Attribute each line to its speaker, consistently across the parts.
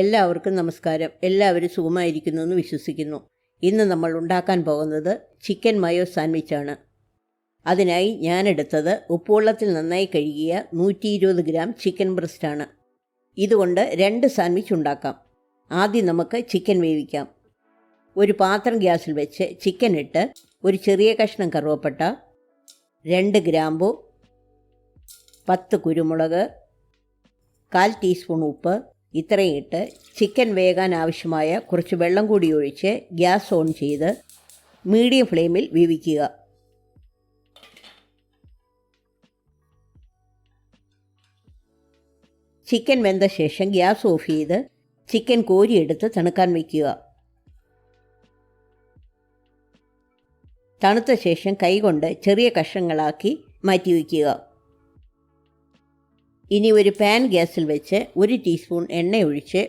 Speaker 1: എല്ലാവർക്കും നമസ്കാരം. എല്ലാവരും സുഖമായിരിക്കുന്നുവെന്ന് വിശ്വസിക്കുന്നു. ഇന്ന് നമ്മൾ ഉണ്ടാക്കാൻ പോകുന്നത് ചിക്കൻ മയോ സാൻഡ്വിച്ചാണ്. അതിനായി ഞാനെടുത്തത് ഉപ്പുവെള്ളത്തിൽ നന്നായി കഴുകിയ 120 ഗ്രാം ചിക്കൻ ബ്രസ്റ്റാണ്. ഇതുകൊണ്ട് 2 സാൻഡ്വിച്ച് ഉണ്ടാക്കാം. ആദ്യം നമുക്ക് ചിക്കൻ വേവിക്കാം. ഒരു പാത്രം ഗ്യാസിൽ വെച്ച് ചിക്കൻ ഇട്ട് ഒരു ചെറിയ കഷ്ണം കറുവപ്പട്ട, 2 ഗ്രാമ്പു, 10 കുരുമുളക്, 1/4 ടീസ്പൂൺ ഉപ്പ് ഇത്രയും ഇട്ട് ചിക്കൻ വേകാൻ ആവശ്യമായ കുറച്ച് വെള്ളം കൂടി ഒഴിച്ച് ഗ്യാസ് ഓൺ ചെയ്ത് മീഡിയം ഫ്ലെയിമിൽ വേവിക്കുക. ചിക്കൻ വെന്ത ശേഷം ഗ്യാസ് ഓഫ് ചെയ്ത് ചിക്കൻ കോരിയെടുത്ത് തണുക്കാൻ വയ്ക്കുക. തണുത്ത ശേഷം കൈകൊണ്ട് ചെറിയ കഷ്ണങ്ങളാക്കി മാറ്റി വയ്ക്കുക. ഇനി ഒരു പാൻ ഗ്യാസിൽ വെച്ച് 1 ടീസ്പൂൺ എണ്ണ ഒഴിച്ച്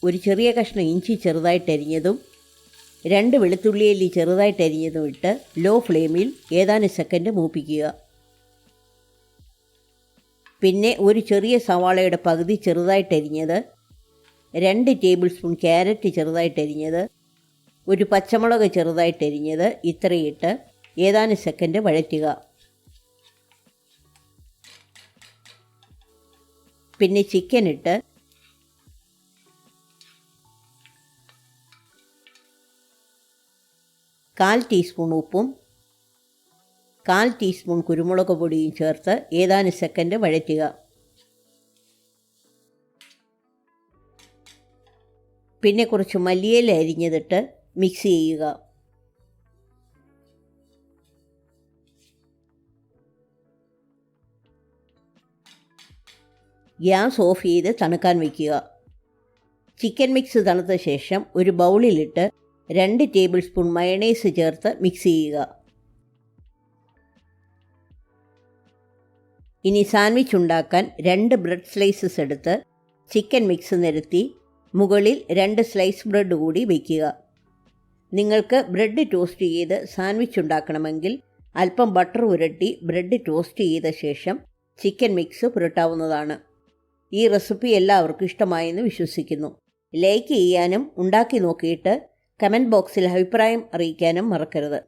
Speaker 1: ഒരു ചെറിയ കഷ്ണം ഇഞ്ചി ചെറുതായിട്ടരിഞ്ഞതും 2 വെളുത്തുള്ളി അല്ലി ചെറുതായിട്ടരിഞ്ഞതും ഇട്ട് ലോ ഫ്ലെയിമിൽ ഏതാനും സെക്കൻഡ് മൂപ്പിക്കുക. പിന്നെ ഒരു ചെറിയ സവാളയുടെ പകുതി ചെറുതായിട്ടരിഞ്ഞത്, 2 ടേബിൾ സ്പൂൺ ക്യാരറ്റ് ചെറുതായിട്ടരിഞ്ഞത്, ഒരു പച്ചമുളക് ചെറുതായിട്ടരിഞ്ഞത് ഇത്രയിട്ട് ഏതാനും സെക്കൻഡ് വഴറ്റുക. പിന്നെ ചിക്കൻ ഇട്ട് കാൽ ടീസ്പൂൺ ഉപ്പും 1/4 ടീസ്പൂൺ കുരുമുളക് പൊടിയും ചേർത്ത് ഏതാനും സെക്കൻഡ് വഴറ്റുക. പിന്നെ കുറച്ച് മല്ലിയില അരിഞ്ഞതിട്ട് മിക്സ് ചെയ്യുക. ഗ്യാസ് ഓഫ് ചെയ്ത് തണുക്കാൻ വയ്ക്കുക. ചിക്കൻ മിക്സ് തണുത്ത ശേഷം ഒരു ബൗളിലിട്ട് 2 ടേബിൾ സ്പൂൺ മയണൈസ് ചേർത്ത് മിക്സ് ചെയ്യുക. ഇനി സാൻഡ്വിച്ച് ഉണ്ടാക്കാൻ 2 ബ്രെഡ് സ്ലൈസസ് എടുത്ത് ചിക്കൻ മിക്സ് നിരത്തി മുകളിൽ 2 സ്ലൈസ് ബ്രെഡ് കൂടി വയ്ക്കുക. നിങ്ങൾക്ക് ബ്രെഡ് ടോസ്റ്റ് ചെയ്ത് സാൻഡ്വിച്ച് ഉണ്ടാക്കണമെങ്കിൽ അല്പം ബട്ടർ പുരട്ടി ബ്രെഡ് ടോസ്റ്റ് ചെയ്ത ശേഷം ചിക്കൻ മിക്സ് പുരട്ടാവുന്നതാണ്. ഈ റെസിപ്പി എല്ലാവർക്കും ഇഷ്ടമായെന്ന് വിശ്വസിക്കുന്നു. ലൈക്ക് ചെയ്യാനും ഉണ്ടാക്കി നോക്കിയിട്ട് കമൻറ്റ് ബോക്സിൽ അഭിപ്രായം അറിയിക്കാനും മറക്കരുത്.